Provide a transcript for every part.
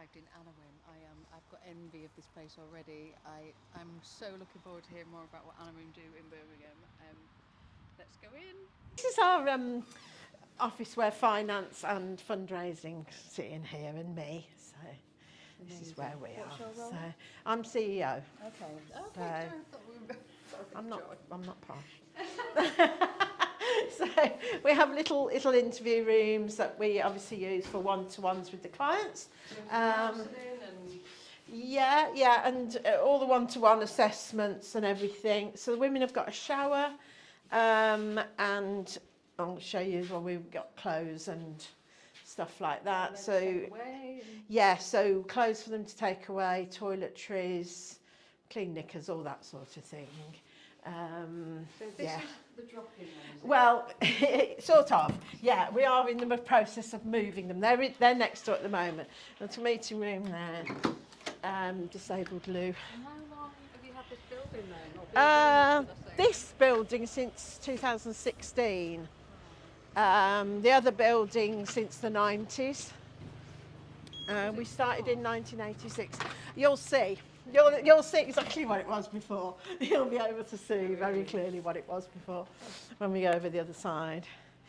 tagged in Anawim. I've got envy of this place already. I'm so looking forward to hearing more about what Anawim do in Birmingham. Let's go in. This is our office where finance and fundraising sit in here, and me. So this is where we What's are. your role? So I'm CEO. Okay. Okay. So I thought we were. I'm not posh. So we have little interview rooms that we obviously use for one-to-ones with the clients. Yeah, and all the one-to-one assessments and everything. So the women have got a shower, and I'll show you when we've got clothes and stuff like that. So yeah, so clothes for them to take away, toiletries, clean knickers, all that sort of thing. So this is the drop-in room. Well, sort of. Yeah, we are in the process of moving them. They're next door at the moment. There's a meeting room there. Disabled loo. And how long have you had this building then? This building since 2016. The other building since the 90s. We started in 1986. You'll see. You'll see exactly what it was before. You'll be able to see very clearly what it was before when we go over the other side.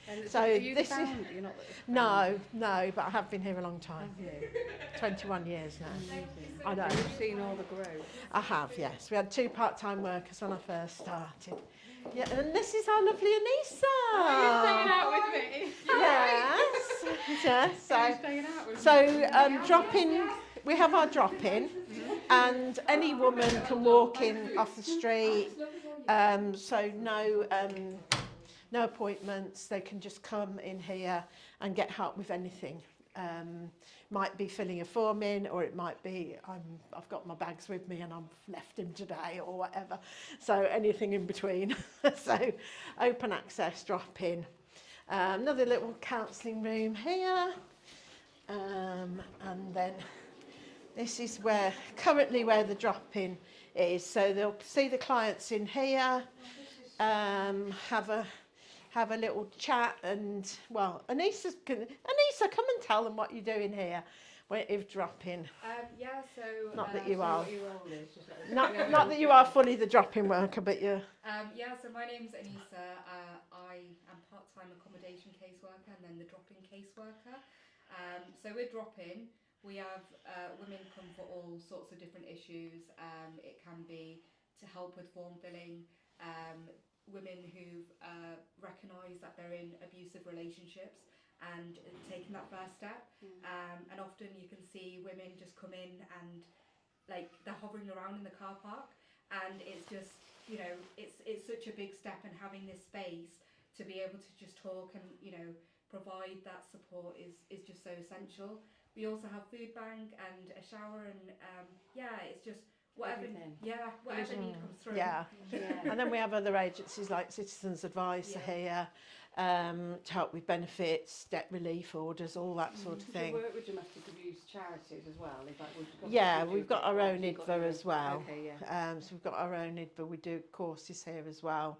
And So are you this the is founder? You're not the founder. no, but I have been here a long time. Have you? 21 years now. I know. So you've seen all the growth. I have, yes. We had 2 part-time workers when I first started. Yeah, and this is our lovely Anissa. Hanging out with me. Yes. Yes. Hanging out with me. So drop-in. We have our drop-in, and any woman can walk in off the street. So no appointments. They can just come in here and get help with anything. Might be filling a form in, or it might be I've got my bags with me and I've left them today, or whatever. So anything in between. So open access, drop in. Another little counselling room here, and then this is currently where the drop in is. So they'll see the clients in here, have a little chat, and well, Anissa, come and tell them what you're doing here when you've drop in. Yeah, so Not that you are. what your role is, just let us know. Not that you are fully the drop-in worker, but you're. Yeah, so my name's Anissa. I am part-time accommodation caseworker and then the drop-in caseworker. So with drop-in, we have women come for all sorts of different issues. It can be to help with form filling, women who've recognised that they're in abusive relationships and taking that first step. And often you can see women just come in and like they're hovering around in the car park, and it's just, you know, it's such a big step, and having this space to be able to just talk and, you know, provide that support is just so essential. We also have food bank and a shower, and it's just whatever need comes through. Yeah. And then we have other agencies like Citizens Advice here, to help with benefits, debt relief orders, all that sort of thing. Do you work with domestic abuse charities as well? We've got our own IDVA as well. Okay, yeah. So we've got our own IDVA. We do courses here as well,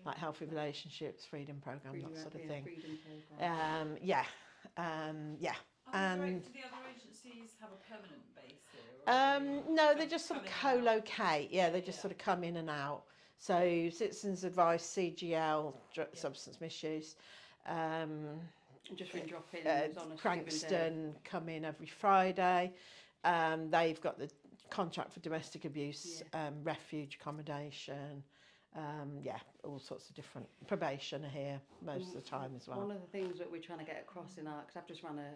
like healthy relationships, freedom programme, that sort of thing. Freedom programme. And do the other agencies have a permanent base here? no, they just sort of co-locate. Yeah, they just sort of come in and out. So Citizens Advice, CGL, substance misuse, Just for drop-ins on a given day. Crankston come in every Friday. They've got the contract for domestic abuse, refuge accommodation. All sorts of different probation are here most of the time as well. One of the things that we're trying to get across in because I've just run a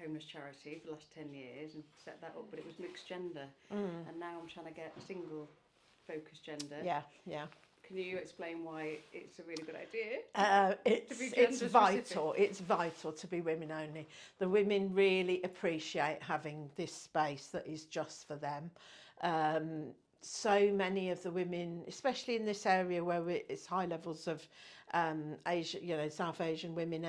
homeless charity for the last 10 years and set that up, but it was mixed gender, and now I'm trying to get single focused gender. Yeah. Can you explain why it's a really good idea? It's vital. It's vital to be women only. The women really appreciate having this space that is just for them. So many of the women, especially in this area where it's high levels of South Asian women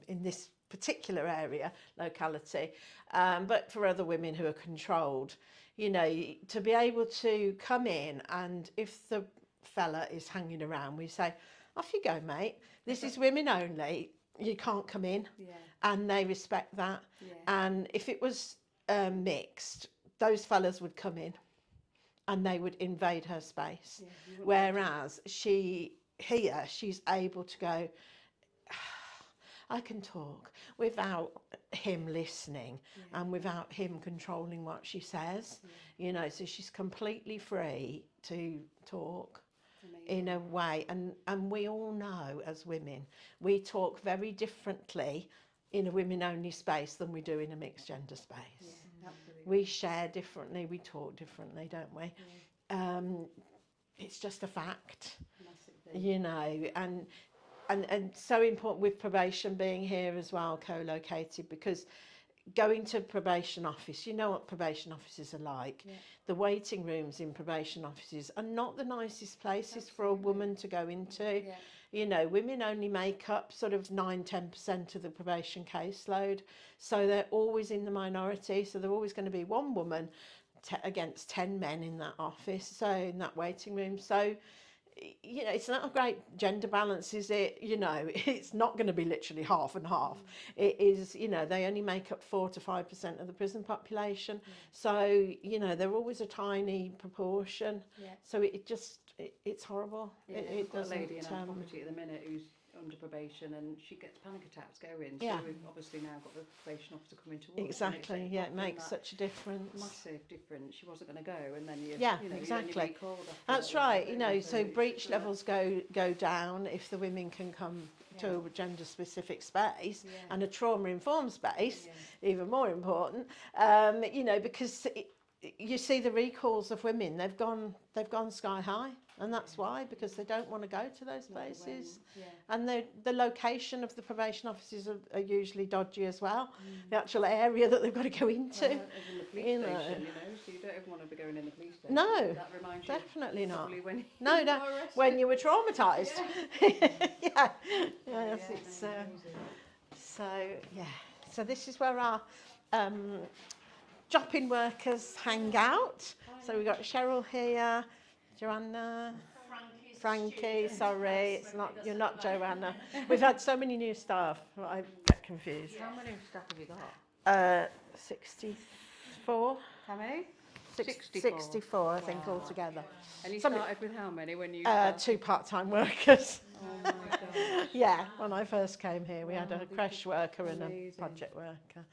in this particular area, locality, but for other women who are controlled, to be able to come in, and if the fella is hanging around, we say, off you go, mate. This is women only. you can't come in, Yeah. and they respect that. Yeah. And if it was mixed, those fellas would come in and they would invade her space. Yeah, you wouldn't Whereas she's able to go, I can talk without him listening and without him controlling what she says, you know, so she's completely free to talk in a way. And we all know as women, we talk very differently in a women-only space than we do in a mixed gender space. Yeah, absolutely. We share differently, we talk differently, don't we? It's just a fact, Massively. you know, and so important with probation being here as well, co-located, because going to probation office, you know what probation offices are like. Yeah. The waiting rooms in probation offices are not the nicest places for a woman to go into. Yeah. You know, women only make up sort of 9-10% of the probation caseload, so they're always in the minority. So they're always going to be one woman against 10 men in that office, so in that waiting room. So, you know, it's not a great gender balance, is it? You know, it's not going to be literally half and half. It is, you know, they only make up 4 to 5% of the prison population. So, you know, they're always a tiny proportion. Yeah. So it's horrible. Yeah, It we've got a doesn't. lady in our property at the minute who's under probation, and she gets panic attacks going. Yeah. So we've obviously now got the probation officer coming to us. Exactly. Yeah, it makes such a difference. Massive difference. She wasn't going to go, and then you know, exactly. you only recalled after That's that, right. You know, so so it's breach just like- levels go down if the women can come to a gender specific space, and a trauma informed space, even more important. You know, because you see the recalls of women, they've gone sky high, and that's why, because they don't want to go to those places. And the location of the probation offices are usually dodgy as well. The actual area that they've got to go into. Well, even the police you station, know. you know, so you don't ever want to be going in the police station. No, That reminds definitely you not. probably when No, you no, were arrested. when you were traumatised. Yes, it's so this is where our drop-in workers hang out. So we've got Cheryl here, Joanna, Frankie. Sorry, it's not. You're not Joanna. We've had so many new staff. I get confused. How many staff have you got? 64. How many? 64, I think, altogether. And you Somebody- started with how many when you? 2 part-time workers. Oh my gosh. Yeah, when I first came here, we had a creche worker and a Amazing. project worker.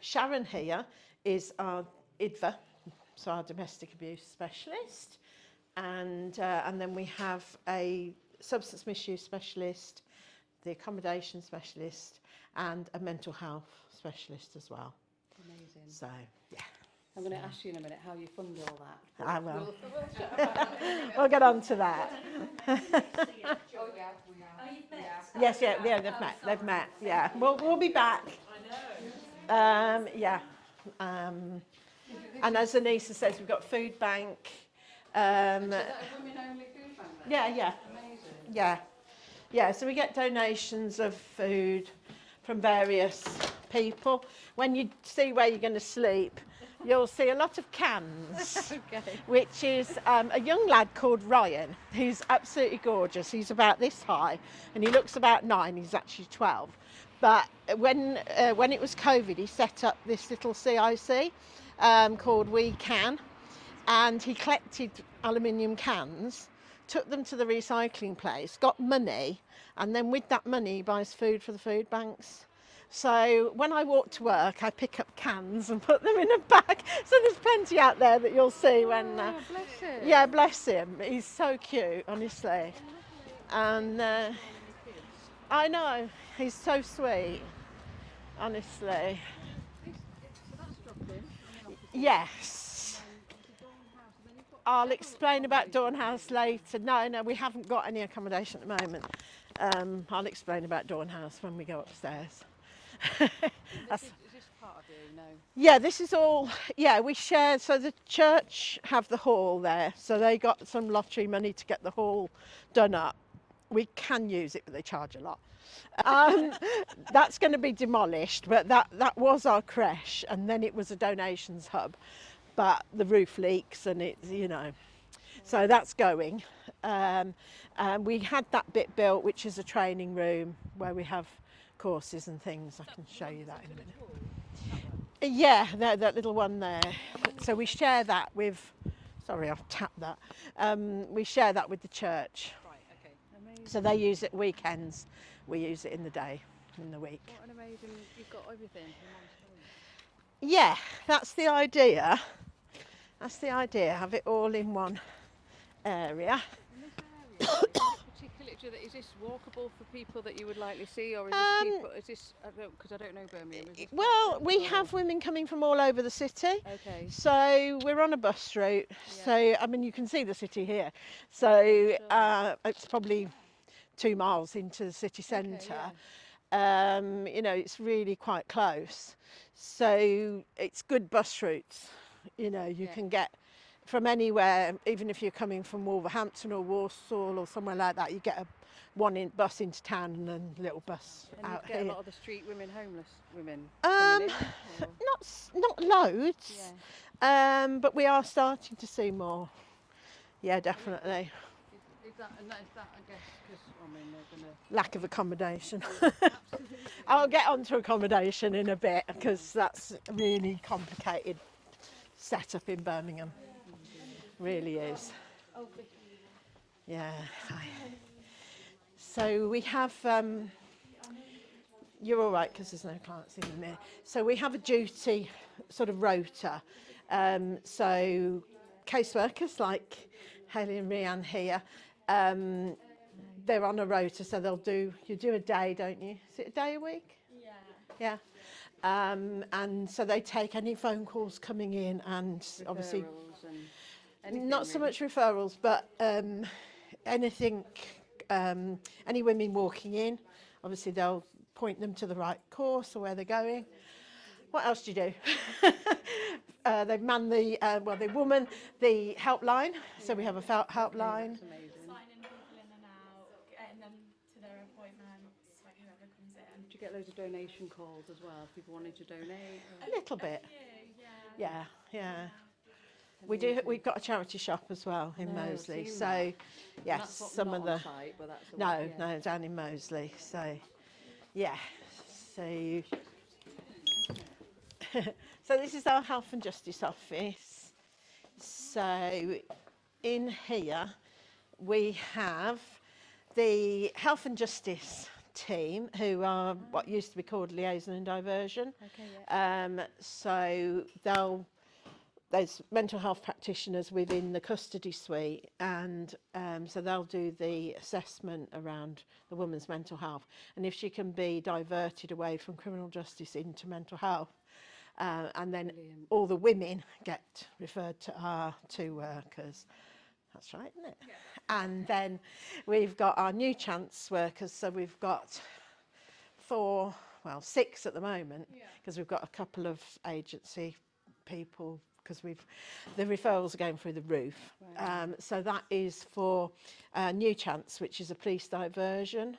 Sharon here is our IDVA, so our domestic abuse specialist, and then we have a substance misuse specialist, the accommodation specialist, and a mental health specialist as well. Amazing. So, yeah. I'm going to ask you in a minute how you fund all that. I will. We'll chat about it. We'll get on to that. Oh, yeah, we are. Yes, they've met, yeah. We'll be back. Yeah. And as Anissa says, we've got food bank. Is that a women-only food bank then? Yeah. Amazing. Yeah, so we get donations of food from various people. When you see where you're going to sleep, you'll see a lot of cans, which is a young lad called Ryan, who's absolutely gorgeous. He's about this high, and he looks about 9. He's actually 12. But when it was COVID, he set up this little CIC called We Can, and he collected aluminium cans, took them to the recycling place, got money, and then with that money he buys food for the food banks. So when I walk to work, I pick up cans and put them in a bag. So there's plenty out there that you'll see when... bless him. Yeah, bless him. He's so cute, honestly. And I know, he's so sweet, honestly. So that's dropped in. Yes. I'll explain about Dawn House later. No, we haven't got any accommodation at the moment. I'll explain about Dawn House when we go upstairs. Is this part of you? No. Yeah, this is all, we share, so the church have the hall there, so they got some lottery money to get the hall done up. We can use it, but they charge a lot. That's going to be demolished, but that was our creche, and then it was a donations hub, but the roof leaks and it's, So that's going. And we had that bit built, which is a training room where we have courses and things. I can show you that in a minute. Yeah, that little one there. So we share that with, sorry, I've tapped that. We share that with the church. Right, okay. Amazing. So they use it weekends, we use it in the day, in the week. What an amazing, you've got everything for Mum's home. Yeah, that's the idea. That's the idea, have it all in one area. In this area, is this walkable for people that you would likely see, or is this people, is this, because I don't know Birmingham. Is this Well, we have women coming from all over the city. Okay. So we're on a bus route. Yeah. So, I mean, you can see the city here. So it's probably 2 miles into the city centre. Okay, You know, it's really quite close. So it's good bus routes. You know, you can get from anywhere, even if you're coming from Wolverhampton or Walsall or somewhere like that, you get a bus into town and then a little bus and out you get here. a lot of the street women, homeless women coming in, or? Not loads, but we are starting to see more. Yeah, definitely. Is that, I guess, because, I mean, they're going to... Lack of accommodation. I'll get onto accommodation in a bit because that's a really complicated setup in Birmingham. Really is. Yeah. So we have, you're all right because there's no clients in there. So we have a duty sort of rota. So caseworkers like Hayley and Lianne here, they're on a rota, so you do a day, don't you? Is it a day a week? Yeah. And so they take any phone calls coming in and Referrals obviously and anything, not so really. much referrals, but anything, any women walking in, obviously they'll point them to the right course or where they're going. What else do you do? They man the the helpline, so we have a helpline. That's amazing. Signing people in and out, getting them to their appointments, like whoever comes in. Do you get loads of donation calls as well? People wanting to donate? A little bit. Yeah. Yeah. We do. We've got a charity shop as well in No, I've Moseley. seen So, that. yes, That's not, some not of the on site, but that's no, down in Moseley. So, yeah. So, so this is our Health and Justice office. So, in here we have the Health and Justice team, who are what used to be called Liaison and Diversion. Okay, yeah. So there's mental health practitioners within the custody suite, and so they'll do the assessment around the woman's mental health, and if she can be diverted away from criminal justice into mental health, and then Brilliant. all the women get referred to our two workers. That's right, isn't it? Yeah. And then we've got our new chance workers, so we've got 6 at the moment, because we've got a couple of agency people, because the referrals are going through the roof. Wow. So that is for New Chance, which is a police diversion.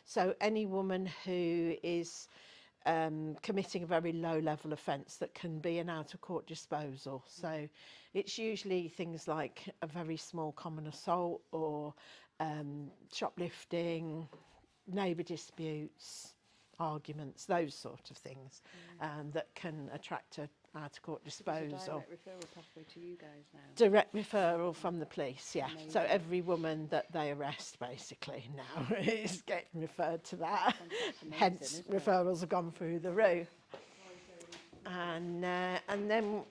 So any woman who is committing a very low level offence that can be an out of court disposal. So it's usually things like a very small common assault or shoplifting, neighbour disputes, arguments, those sort of things that can attract a out of court disposal. It's a direct referral pathway to you guys now. Direct referral from the police, yeah. Amazing. So every woman that they arrest basically now is getting referred to that. That's amazing, Hence, isn't it? referrals have gone through the roof. And then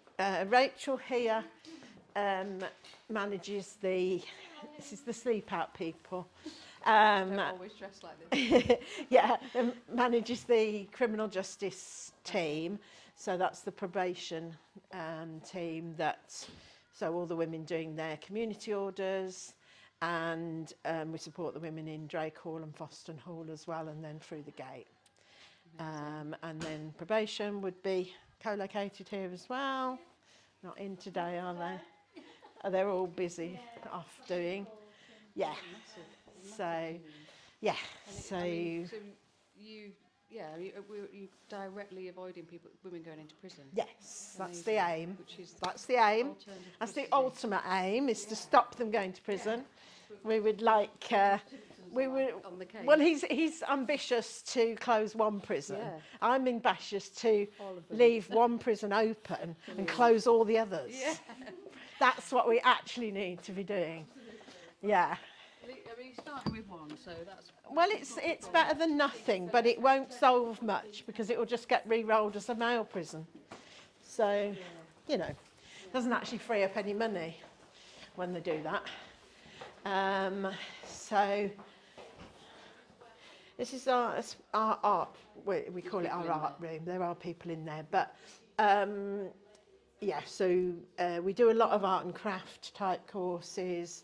Rachel here manages this is the sleep out people. Don't always dress like this. Yeah, manages the criminal justice team. So that's the probation team so all the women doing their community orders, and we support the women in Drake Hall and Foston Hall as well, and then through the gate. And then probation would be co-located here as well. Not in today, are they? They're all busy off doing. Yeah. So, yeah. And So, I mean, so you you directly avoiding women going into prison. Yes, that's the Amazing. aim. Which is That's the aim. alternative That's the custody. ultimate aim, is to stop them going to prison. We would like, we would, On the case. well, he's ambitious to close one prison. Yeah. I'm ambitious to All of them. leave one prison open and close all the others. Yeah. That's what we actually need to be doing. Yeah. I mean, you're starting with one, so that's... Well, it's better than nothing, but it won't solve much because it will just get re-rolled as a male prison. So, you know, it doesn't actually free up any money when they do that. So this is our art, we call it our art room. There are people in there, but yeah, so we do a lot of art and craft type courses,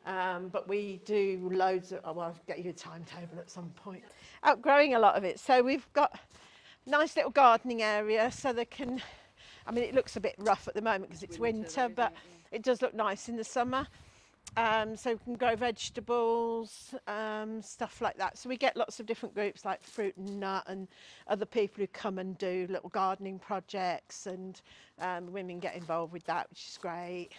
but we do loads of, well, I'll get you a timetable at some point. Outgrowing a lot of it, so we've got a nice little gardening area so they can, I mean, it looks a bit rough at the moment because it's winter, but it does look nice in the summer. So we can grow vegetables, stuff like that. So we get lots of different groups like Fruit and Nut and other people who come and do little gardening projects, and women get involved with that, which is great.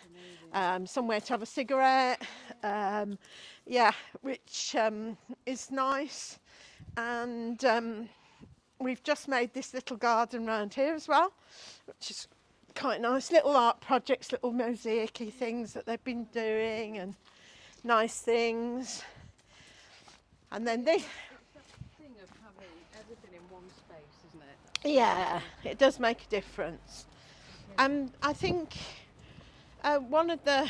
Somewhere to have a cigarette, yeah, which is nice. And we've just made this little garden around here as well, which is quite nice. Little art projects, little mosaic-y things that they've been doing, and nice things. And then this, It's that thing of having everything in one space, isn't it? yeah, it does make a difference. And I think one of the,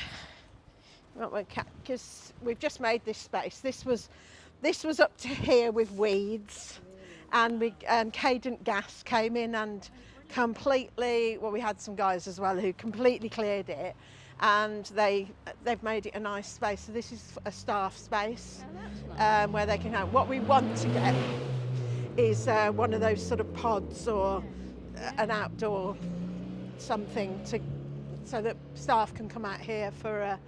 because we've just made this space. This was up to here with weeds, and Cadent Gas came in and completely, well, we had some guys as well who completely cleared it, and they've made it a nice space. So this is a staff space where they can have, what we want to get is one of those sort of pods or an outdoor something so that staff can come out here for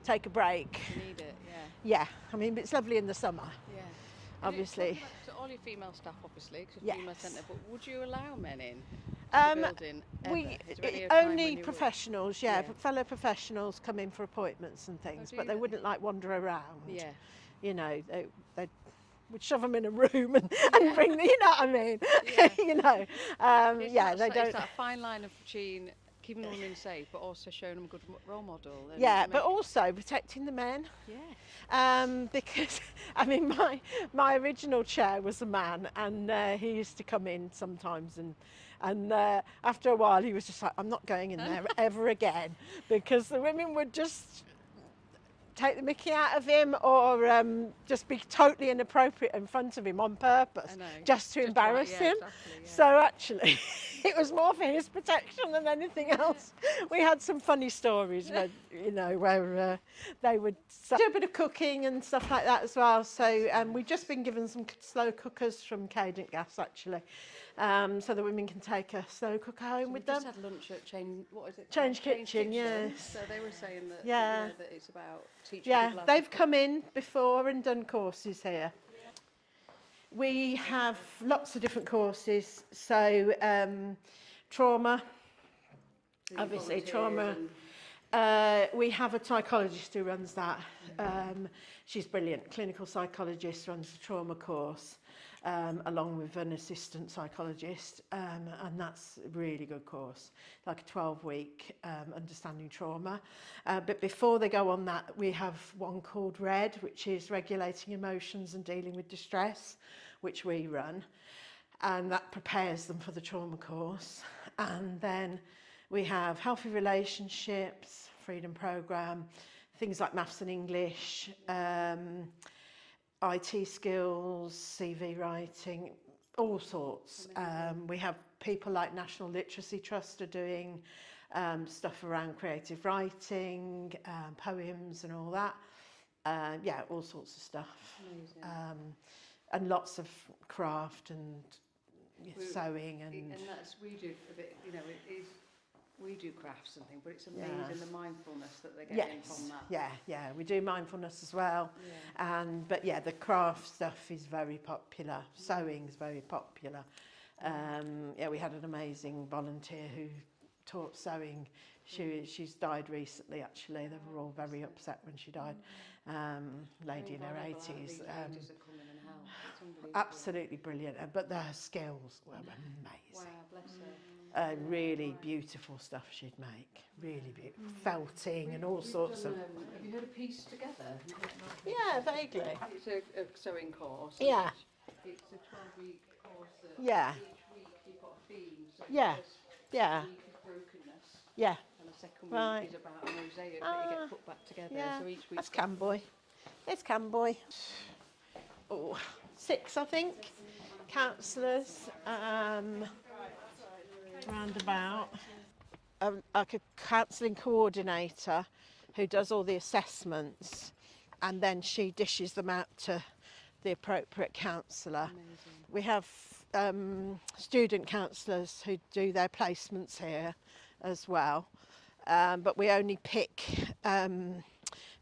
take a break. You need it, yeah. Yeah, I mean, it's lovely in the summer, Yeah. obviously. So all your female staff, obviously, because Yes. female centre, but would you allow men in the building? Is there any time when Only you would? professionals, Yeah. fellow professionals come in for appointments and things, do but you they really? wouldn't like wander around. Yeah. You know, they would shove them in a room and bring, you know what I mean? Yeah. You know, It's yeah, that, they it's don't. that fine line of between keeping the women safe, but also showing them a good role model. And Yeah, but make- also protecting the men. yeah. Because I mean, my original chair was a man, and he used to come in sometimes, and after a while he was just like, I'm not going in there ever again, because the women would just take the mickey out of him, or just be totally inappropriate in front of him on purpose, I know. just to embarrass yeah, him. Exactly, yeah. So actually, it was more for his protection than anything else. We had some funny stories, where, you know, where they would do a bit of cooking and stuff like that as well. So we've just been given some slow cookers from Cadent Gas, actually, so the women can take a slow cooker home with we them. just had lunch at what is it? Change called? Kitchen, yes. So they were saying that, Yeah. that it's about teaching Yeah, people how to they've cook. come in before and done courses here. We have lots of different courses, so trauma, So you obviously volunteer trauma. and- We have a psychologist who runs that. She's brilliant. Clinical psychologist runs the trauma course, along with an assistant psychologist, and that's a really good course, like a 12-week understanding trauma. But before they go on that, we have one called RED, which is regulating emotions and dealing with distress, which we run, and that prepares them for the trauma course. And then we have healthy relationships, freedom program, things like maths and English, IT skills, CV writing, all sorts. We have people like National Literacy Trust are doing stuff around creative writing, poems and all that. Yeah, all sorts of stuff. And lots of craft and sewing and... And that's, we do a bit, you know, it is we do crafts and things, but it's amazing Yeah. the mindfulness that they're getting Yes, from that. yeah, we do mindfulness as well. Yeah. But yeah, the craft stuff is very popular. Sewing's very popular. Yeah, we had an amazing volunteer who taught sewing. She's died recently, actually. They were all very upset when she died. Lady in her 80s. Absolutely brilliant. But their skills were amazing. Wow, bless her. Really beautiful stuff she'd make. Really beautiful. Felting and all sorts of... Have you heard of Piece Together? Yeah, vaguely. It's a sewing course. Yeah. It's a 12-week course that Yeah. each week you've got a theme. So Yeah. the first Yeah. week is brokenness, Yeah. and the second Right. week is about a mosaic that you get put back together. Yeah. So each week. That's Camboy. It's Camboy. Oh, 6, I think. Counsellors. Roundabout. Like a counselling coordinator who does all the assessments, and then she dishes them out to the appropriate counsellor. We have student counsellors who do their placements here as well, but we only pick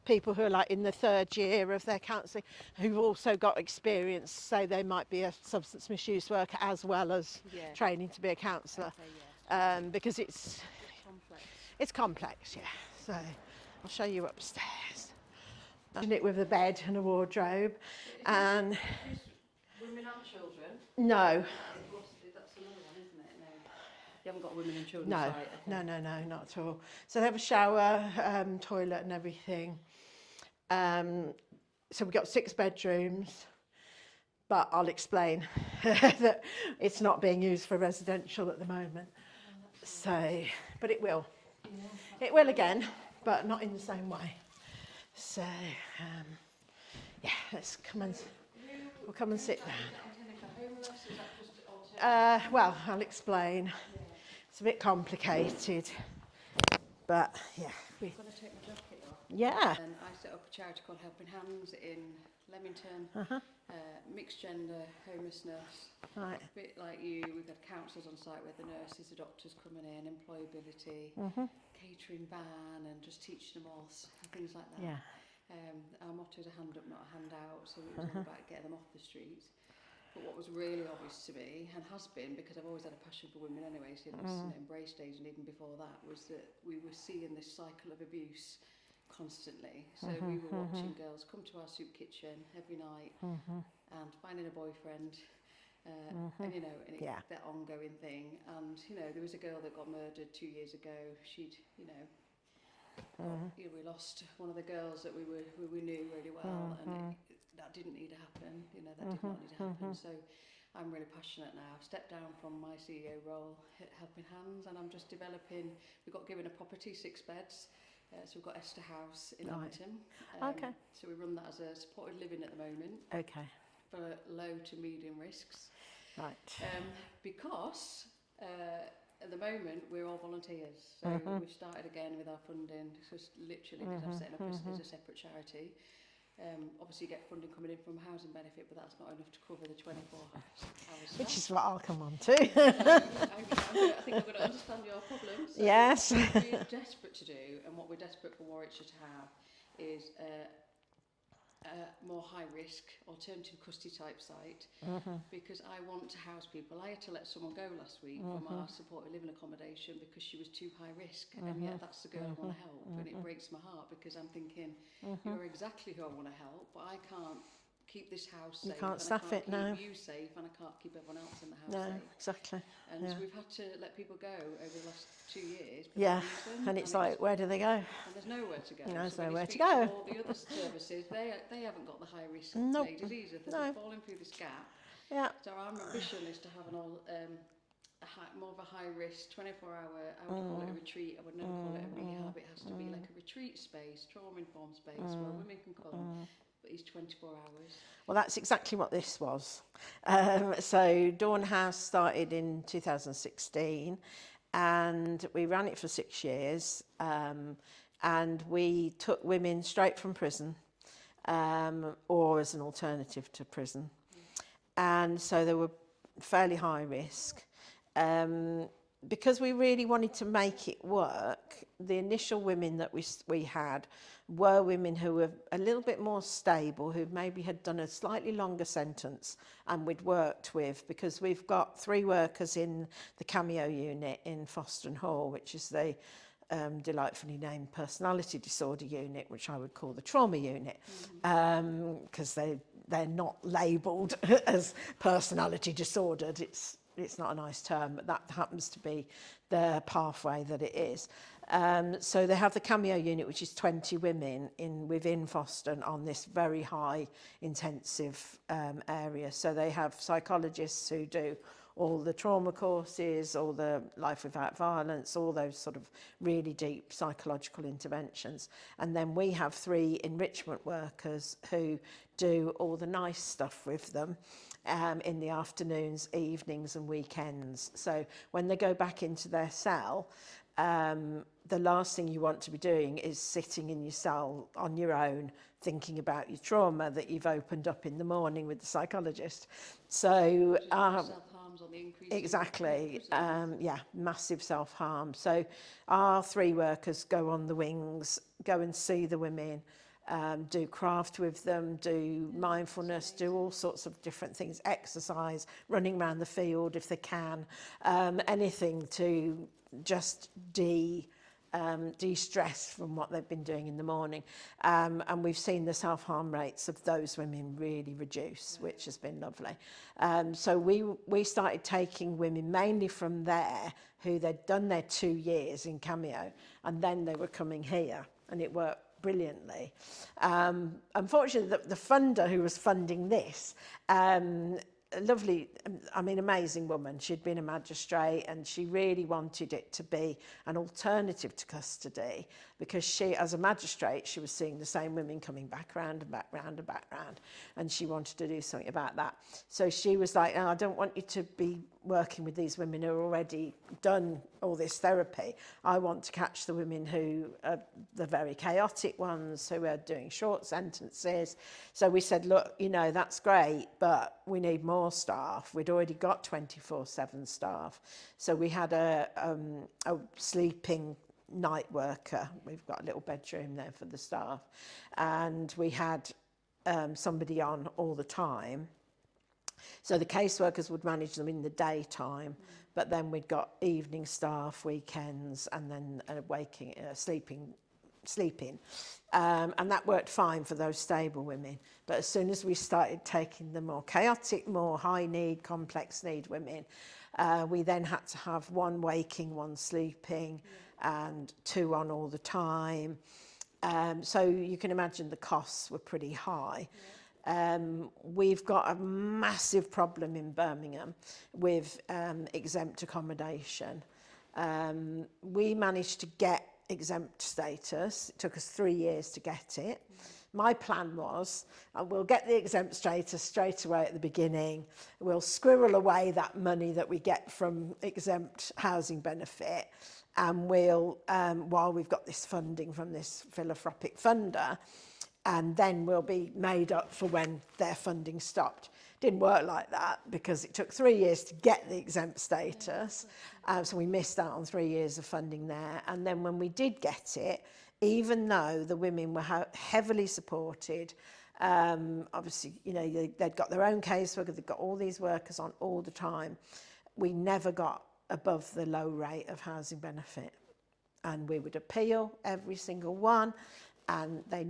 people who are like in the 3rd year of their counselling, who've also got experience, say they might be a substance misuse worker as well as training to be a counsellor. Okay, Because it's complex. It's complex, yeah. So I'll show you upstairs. And it with a bed and a wardrobe. And Women and children. no, That's another one, isn't it? No, you haven't got women and children. no, site, okay. no, not at all. So they have a shower, toilet and everything. So we've got 6 bedrooms, but I'll explain that it's not being used for residential at the moment. So, but it will. It will again, but not in the same way. So, yeah, we'll come and sit down. Well, I'll explain. It's a bit complicated, but yeah. I'm going to take my jacket off. Yeah. And I set up a charity called Helping Hands in Leamington. Mixed gender, homelessness. Right. A bit like you, we've had counsellors on site with the nurses, the doctors coming in, employability, catering ban, and just teaching them all things like that. Yeah. Our motto is a hand up, not a hand out, so it was all about getting them off the streets. But what was really obvious to me, and has been, because I've always had a passion for women anyway, since Embrace Days and even before that, was that we were seeing this cycle of abuse constantly. So we were watching girls come to our soup kitchen every night and finding a boyfriend, and you know, and that ongoing thing. And you know, there was a girl that got murdered 2 years ago. She'd, you know, we lost one of the girls that we knew really well, and that didn't need to happen. You know, that did not need to happen. So I'm really passionate now. I've stepped down from my CEO role at Helping Hands, and I'm just developing. We got given a property, 6 beds. So we've got Esther House in Leamington. Okay. So we run that as a supported living at the moment. Okay. For low to medium risks. Right. Because at the moment we're all volunteers. So we've started again with our funding. Just literally because I've set up as a separate charity. Obviously you get funding coming in from housing benefit, but that's not enough to cover the 24 hours. Which is what I'll come on to. I think I'm going to understand your problems. So Yes. What we're desperate to do, and what we're desperate for Warwickshire to have, is more high risk alternative custody type site, because I want to house people. I had to let someone go last week from our supported living accommodation because she was too high risk, and yet that's the girl I want to help, and it breaks my heart because I'm thinking you're exactly who I want to help, but I can't keep this house safe. You can't and staff I can't it now. keep you safe, and I can't keep everyone else in the house No, safe. exactly. And so we've had to let people go over the last 2 years. for Yeah, that reason, and it's like, where do they go? and there's nowhere to go. No, there's so when nowhere you to speak go. all the other services, they haven't got the high risk Nope. ladies either. No. They're falling through this gap. Yeah. So our ambition is to have more of a high risk 24-hour. I would call it a retreat. I would never call it a rehab. It has to be like a retreat space, trauma informed space where women can come. But it's 24 hours. Well, that's exactly what this was. So Dawn House started in 2016, and we ran it for 6 years, and we took women straight from prison, or as an alternative to prison. And so they were fairly high risk. because we really wanted to make it work, the initial women that we had were women who were a little bit more stable, who maybe had done a slightly longer sentence and we'd worked with, because we've got 3 workers in the Cameo unit in Foston Hall, which is the delightfully named personality disorder unit, which I would call the trauma unit, because they're not labelled as personality disordered. It's not a nice term, but that happens to be the pathway that it is. So they have the Cameo unit, which is 20 women within Foston on this very high intensive area. So they have psychologists who do all the trauma courses, all the life without violence, all those sort of really deep psychological interventions. And then we have 3 enrichment workers who do all the nice stuff with them in the afternoons, evenings and weekends. So when they go back into their cell, the last thing you want to be doing is sitting in your cell on your own, thinking about your trauma that you've opened up in the morning with the psychologist. So self-harm's on the increase. exactly, yeah, massive self-harm. So our 3 workers go on the wings, go and see the women, do craft with them, do mindfulness, do all sorts of different things, exercise, running around the field if they can, anything to just de-stress from what they've been doing in the morning. And we've seen the self-harm rates of those women really reduce, which has been lovely. So we started taking women mainly from there who they'd done their 2 years in Cameo, and then they were coming here, and it worked brilliantly. Unfortunately, the funder who was funding this, lovely, amazing woman. She'd been a magistrate and she really wanted it to be an alternative to custody, because she, as a magistrate, she was seeing the same women coming back round and back round and back round, and she wanted to do something about that. So she was like, I don't want you to be working with these women who are already done all this therapy. I want to catch the women who are the very chaotic ones, who are doing short sentences. So we said, look, that's great, but we need more staff. We'd already got 24/7 staff. So we had a sleeping night worker. We've got a little bedroom there for the staff. And we had somebody on all the time. So the caseworkers would manage them in the daytime, but then we'd got evening staff, weekends, and then sleeping. And that worked fine for those stable women. But as soon as we started taking the more chaotic, more high need, complex need women, we then had to have 1 waking, 1 sleeping, and 2 on all the time. So you can imagine the costs were pretty high. We've got a massive problem in Birmingham with exempt accommodation. We managed to get exempt status. It took us 3 years to get it. My plan was, we'll get the exempt status straight away at the beginning. We'll squirrel away that money that we get from exempt housing benefit, and we'll, while we've got this funding from this philanthropic funder, and then we'll be made up for when their funding stopped. Didn't work like that, because it took 3 years to get the exempt status. So we missed out on 3 years of funding there. And then when we did get it, even though the women were heavily supported, obviously, they'd got their own caseworker, they'd got all these workers on all the time, we never got above the low rate of housing benefit. And we would appeal every single one, and they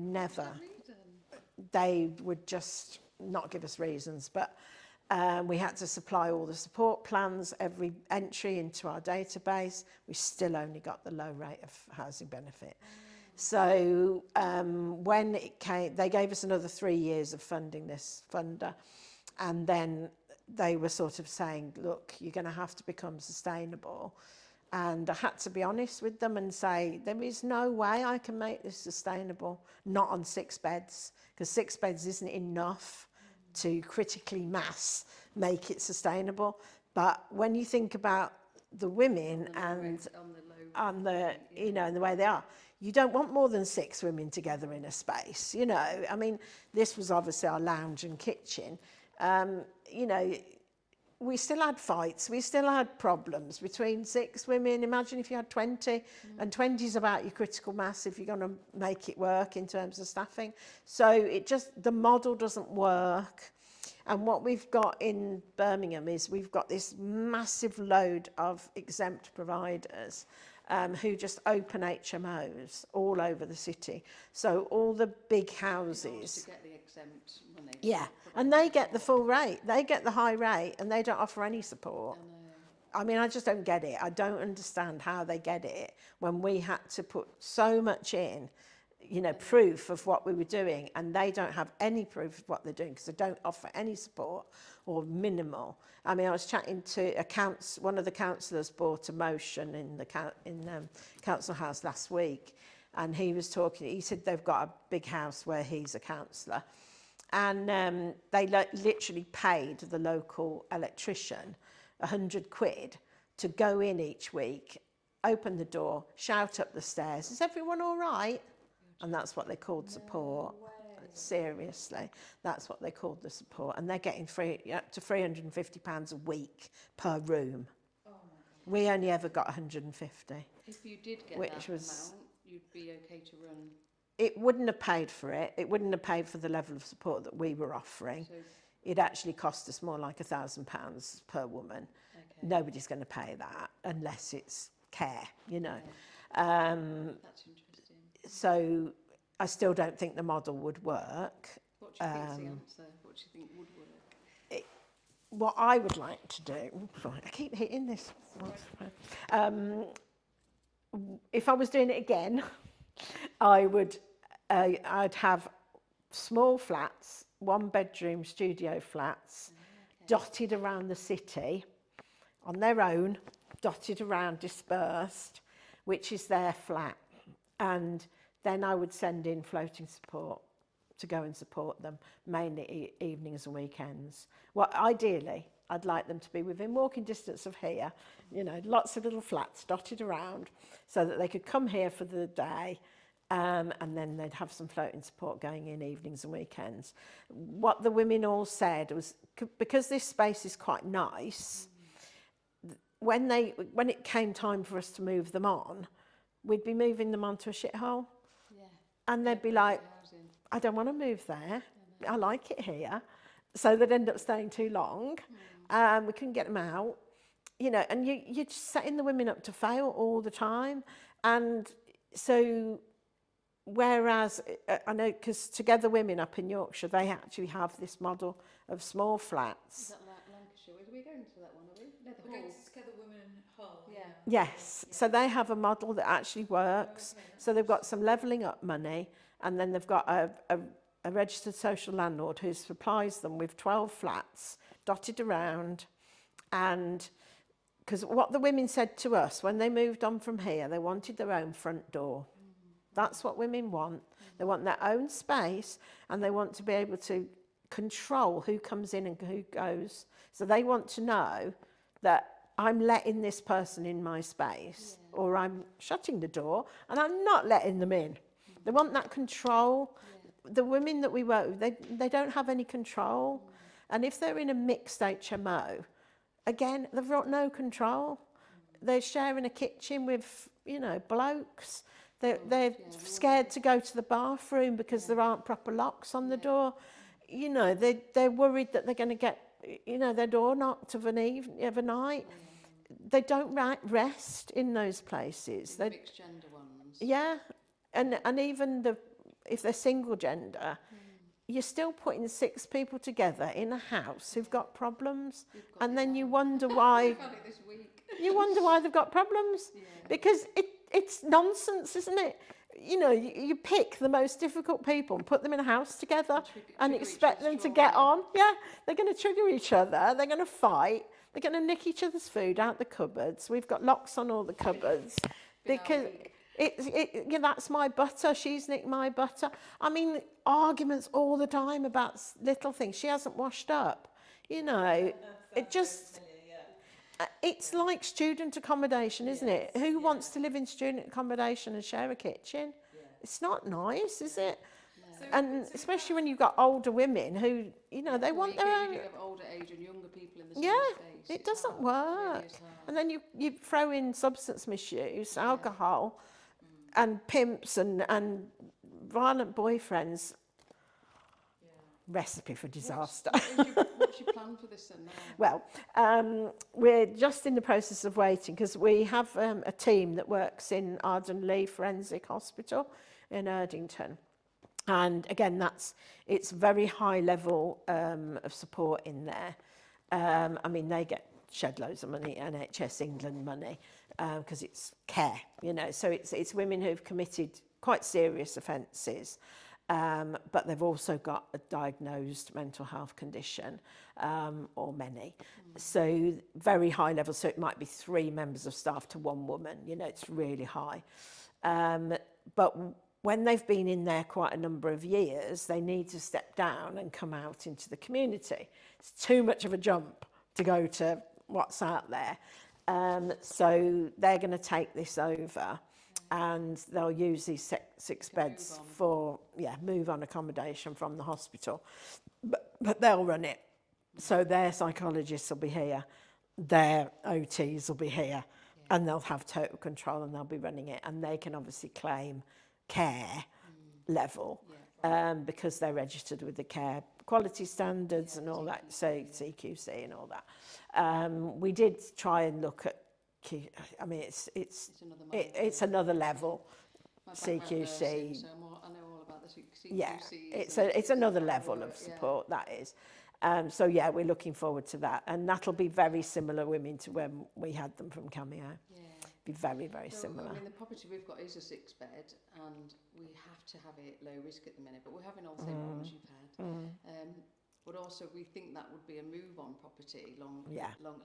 would just not give us reasons, but we had to supply all the support plans, every entry into our database. We still only got the low rate of housing benefit. So when it came, they gave us another 3 years of funding, this funder, and then they were sort of saying, look, you're going to have to become sustainable. And I had to be honest with them and say, there is no way I can make this sustainable, not on 6 beds, because 6 beds isn't enough to critically mass make it sustainable. But when you think about the women and the way they are, you don't want more than 6 women together in a space, I mean, this was obviously our lounge and kitchen. we still had fights, we still had problems between 6 women. Imagine if you had 20, and 20 is about your critical mass if you're going to make it work in terms of staffing. So the model doesn't work. And what we've got in Birmingham is we've got this massive load of exempt providers who just open HMOs all over the city. So all the big houses. To get the exempt money. Yeah, and they get the full rate. They get the high rate and they don't offer any support. I mean, I just don't get it. I don't understand how they get it when we had to put so much in, you know, proof of what we were doing, and they don't have any proof of what they're doing because they don't offer any support or minimal. I mean, I was chatting to one of the councillors bought a motion in the council house last week, and he was talking. He said they've got a big house where he's a councillor, and they literally paid the local electrician £100 to go in each week, open the door, shout up the stairs, "Is everyone all right?" And that's what they called support. Seriously, that's what they called the support. And they're getting up to £350 a week per room. Oh my God. We only ever got 150. If you did get which that was, amount, you'd be okay to run. It wouldn't have paid for it. It wouldn't have paid for the level of support that we were offering. So, It actually cost us more like £1,000 per woman. okay. Nobody's going to pay that unless it's care, you know. That's interesting. So I still don't think the model would work. What do you think's the answer? What do you think would work? What I would like to do, sorry, I keep hitting this. If I was doing it again, I'd have small flats, 1-bedroom studio flats, dotted around the city on their own, dotted around, dispersed, which is their flat. And then I would send in floating support to go and support them, mainly evenings and weekends. Well, ideally, I'd like them to be within walking distance of here, you know, lots of little flats dotted around so that they could come here for the day, and then they'd have some floating support going in evenings and weekends. What the women all said was, because this space is quite nice, when it came time for us to move them on, we'd be moving them onto a shithole. Yeah. And they'd be like, "I don't want to move there. I like it here." So they'd end up staying too long. We couldn't get them out. You know, and you're just setting the women up to fail all the time. And so, whereas, I know, because Together Women up in Yorkshire, they actually have this model of small flats. Is that like Lancashire? Are we going to that one, are we? No, the We're Hull. going to Together Women Hull. Yeah. Yes, so they have a model that actually works. So they've got some levelling up money, and then they've got a registered social landlord who supplies them with 12 flats dotted around. And because what the women said to us when they moved on from here, they wanted their own front door. That's what women want. They want their own space, and they want to be able to control who comes in and who goes. So they want to know that I'm letting this person in my space, or I'm shutting the door and I'm not letting them in. They want that control. The women that we work with, they don't have any control. And if they're in a mixed HMO, again, they've got no control. They're sharing a kitchen with, you know, blokes. They're scared to go to the bathroom because there aren't proper locks on the door. You know, they're worried that they're going to get, you know, their door knocked of a night. They don't rest in those places. The mixed gender ones. Yeah, and even if they're single gender, you're still putting 6 people together in a house who've got problems, and then you wonder why. I've had it this week. You wonder why they've got problems, because it's nonsense, isn't it? You know, you pick the most difficult people and put them in a house together and expect them to get on. Yeah, they're going to trigger each other. They're going to fight. They're going to nick each other's food out the cupboards. We've got locks on all the cupboards because that's my butter. She's nicked my butter. I mean, arguments all the time about little things. She hasn't washed up. You know, it just. It's like student accommodation, isn't it? Who wants to live in student accommodation and share a kitchen? It's not nice, is it? So, And especially when you've got older women who, you know, they want their own. You have older age and younger people in the does Yeah, face. it It's doesn't hard. It really work. is hard. And then you throw in substance misuse, Yeah. alcohol, and pimps and violent boyfriends. Recipe for disaster. What's your plan for this then now? Well, we're just in the process of waiting because we have a team that works in Arden Lee Forensic Hospital in Erdington. And again, it's very high level of support in there. I mean, they get shed loads of money, NHS England money, because it's care, you know. So it's women who've committed quite serious offences, but they've also got a diagnosed mental health condition, or many. So very high level. So it might be 3 members of staff to 1 woman. You know, it's really high. But when they've been in there quite a number of years, they need to step down and come out into the community. It's too much of a jump to go to what's out there. So they're going to take this over, and they'll use these 6 beds for move on accommodation from the hospital. But they'll run it. So their psychologists will be here, their OTs will be here, and they'll have total control and they'll be running it. And they can obviously claim care level because they're registered with the care quality standards and all that, so CQC and all that. We did try and look at, I mean, it's another level. CQC. So I know all about the CQC. Yeah, it's another level of support, that is. So yeah, we're looking forward to that, and that'll be very similar women to when we had them from Cameo. Yeah. Be very, very similar. I mean, the property we've got is a 6-bed, and we have to have it low risk at the minute, but we're having all the same problems you've had. But also, we think that would be a move-on property long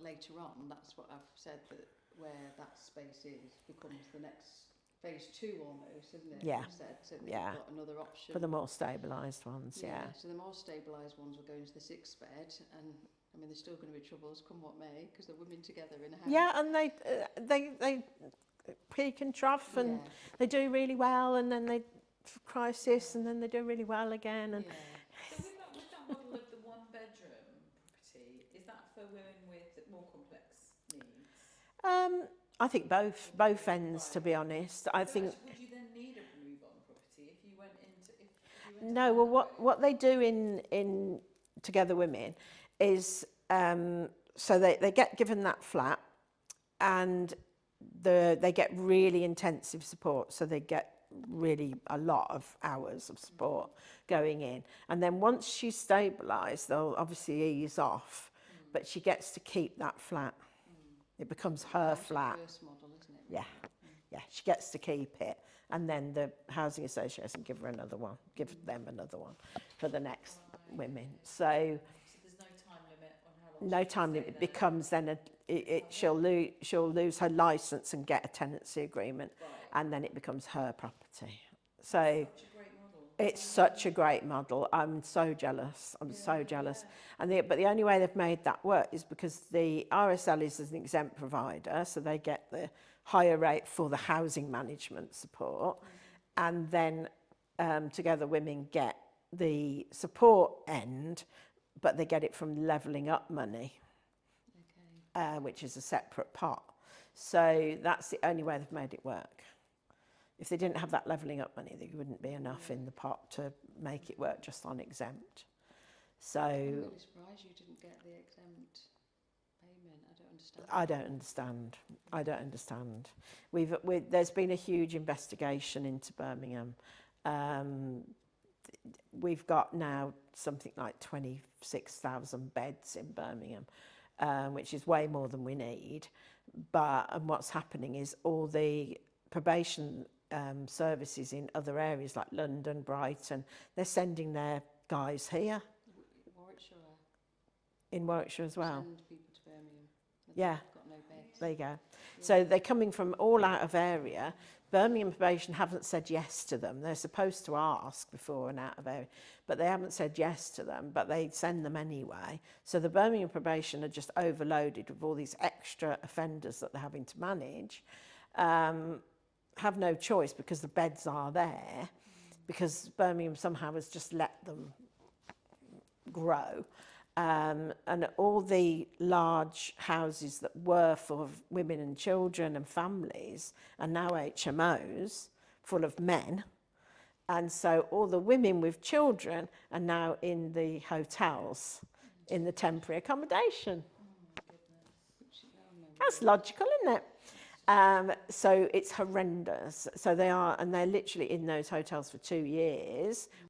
later on. That's what I've said, that where that space is becomes the next phase 2 almost, isn't it? Yeah. Said, so we've got another option. For the more stabilised ones, So the more stabilised ones will go into the 6-bed, and I mean, there's still going to be troubles, come what may, because they're women together in a house. Yeah, and they peak and trough, and they do really well, and then they crisis, and then they do really well again. And so with that model of the 1-bedroom property, is that for women with more complex needs? I think both ends, to be honest. I think. Would you then need a move-on property if you went into? No, well, what they do in Together Women is so they get given that flat, and they get really intensive support. So they get really a lot of hours of support going in, and then once she's stabilised, they'll obviously ease off, but she gets to keep that flat. It becomes her flat. First model, isn't it? Yeah, she gets to keep it, and then the housing association give them another one for the next women. So there's no time limit on how long. No time limit. Becomes then she'll lose her licence and get a tenancy agreement, and then it becomes her property. So it's such a great model. I'm so jealous. So jealous. But the only way they've made that work is because the RSL is an exempt provider, so they get the higher rate for the housing management support, and then Together Women get the support end, but they get it from levelling up money, which is a separate pot. So that's the only way they've made it work. If they didn't have that levelling up money, there wouldn't be enough in the pot to make it work just on exempt. So I'm really surprised you didn't get the exempt payment. I don't understand. There's been a huge investigation into Birmingham. We've got now something like 26,000 beds in Birmingham, which is way more than we need. And what's happening is all the probation services in other areas like London, Brighton, they're sending their guys here. In Warwickshire as well. Send people to Birmingham. Yeah. Got no beds. There you go. So they're coming from all out of area. Birmingham probation haven't said yes to them. They're supposed to ask before and out of area, but they haven't said yes to them, but they send them anyway. So the Birmingham probation are just overloaded with all these extra offenders that they're having to manage. Have no choice because the beds are there, because Birmingham somehow has just let them grow. And all the large houses that were for women and children and families are now HMOs full of men. And so all the women with children are now in the hotels, in the temporary accommodation. That's logical, isn't it? So it's horrendous. So they are, and they're literally in those hotels for 2 years.